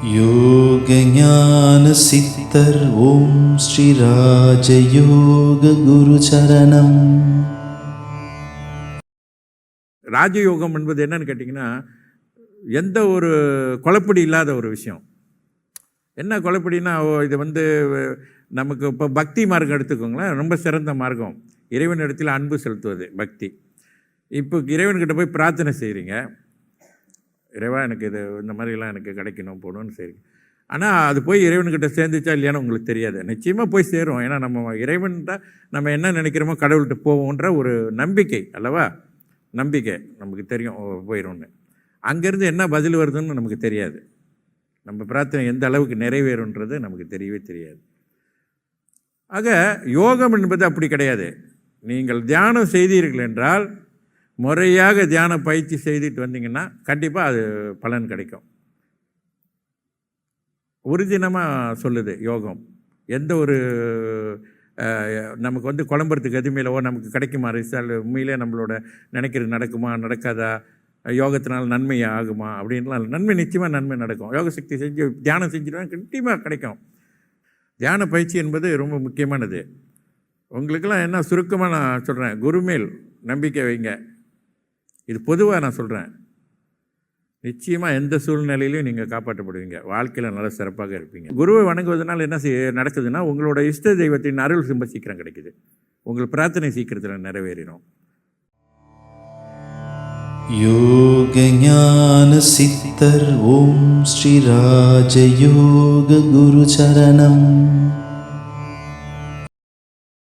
யோக ஞான சித்தர் ஓம் ஸ்ரீ ராஜயோக குரு சரணம். ராஜயோகம் என்பது என்னன்னு கேட்டிங்கன்னா, எந்த ஒரு குழப்படி இல்லாத ஒரு விஷயம். என்ன குழப்படினா, இது நமக்கு இப்போ பக்தி மார்க்கம் எடுத்துக்கோங்களேன், ரொம்ப சிறந்த மார்க்கம். இறைவனிடத்தில் அன்பு செலுத்துவது பக்தி. இப்போ இறைவன்கிட்ட போய் பிரார்த்தனை செய்கிறீங்க, இறைவா எனக்கு இது இந்த மாதிரிலாம் எனக்கு கிடைக்கணும் போகணும்னு செய்கிறீங்க. ஆனால் அது போய் இறைவன்கிட்ட சேர்ந்துச்சா இல்லையான்னு உங்களுக்கு தெரியாது. நிச்சயமாக போய் சேரும். ஏன்னா நம்ம இறைவன்கிட்ட நம்ம என்ன நினைக்கிறோமோ கடவுள்கிட்ட போவோன்ற ஒரு நம்பிக்கை அல்லவா, நம்பிக்கை நமக்கு தெரியும் போயிடும்னு. அங்கேருந்து என்ன பதில் வருதுன்னு நமக்கு தெரியாது. நம்ம பிரார்த்தனை எந்த அளவுக்கு நிறைவேறுன்றது நமக்கு தெரியவே தெரியாது. ஆக யோகம் என்பது அப்படி கிடையாது. நீங்கள் தியானம் செய்தீர்கள் என்றால், முறையாக தியான பயிற்சி செய்துட்டு வந்தீங்கன்னா கண்டிப்பாக அது பலன் கிடைக்கும். ஒரிஜினமாக சொல்லுது யோகம். எந்த ஒரு நமக்கு குழம்புறதுக்கு எதுவுமே இல்லை, நமக்கு கிடைக்குமா ரிசல்ட், உண்மையிலே நம்மளோட நினைக்கிறது நடக்குமா நடக்காதா, யோகத்தினால் நன்மை ஆகுமா அப்படின்லாம். நன்மை நிச்சயமாக நன்மை நடக்கும். யோக சக்தி செஞ்சு தியானம் செஞ்சுட்டா கண்டிப்பாக கிடைக்கும். தியான பயிற்சி என்பது ரொம்ப முக்கியமானது. உங்களுக்கெல்லாம் என்ன சுருக்கமாக நான் சொல்கிறேன், குரு மேல் நம்பிக்கை வைங்க. இது பொதுவாக நான் சொல்கிறேன். நிச்சயமாக எந்த சூழ்நிலையிலையும் நீங்கள் காப்பாற்றப்படுவீங்க, வாழ்க்கையில் நல்ல சிறப்பாக இருப்பீங்க. குருவை வணங்குவதனால் என்ன நடக்குதுன்னா, உங்களோட இஷ்ட தெய்வத்தின் அருள் ரொம்ப சீக்கிரம் கிடைக்குது, உங்கள் பிரார்த்தனை சீக்கிரத்தில் நிறைவேறிடும். யோக ஞான சித்தர் ஓம் ஸ்ரீ ராஜயோக குரு சரணம்.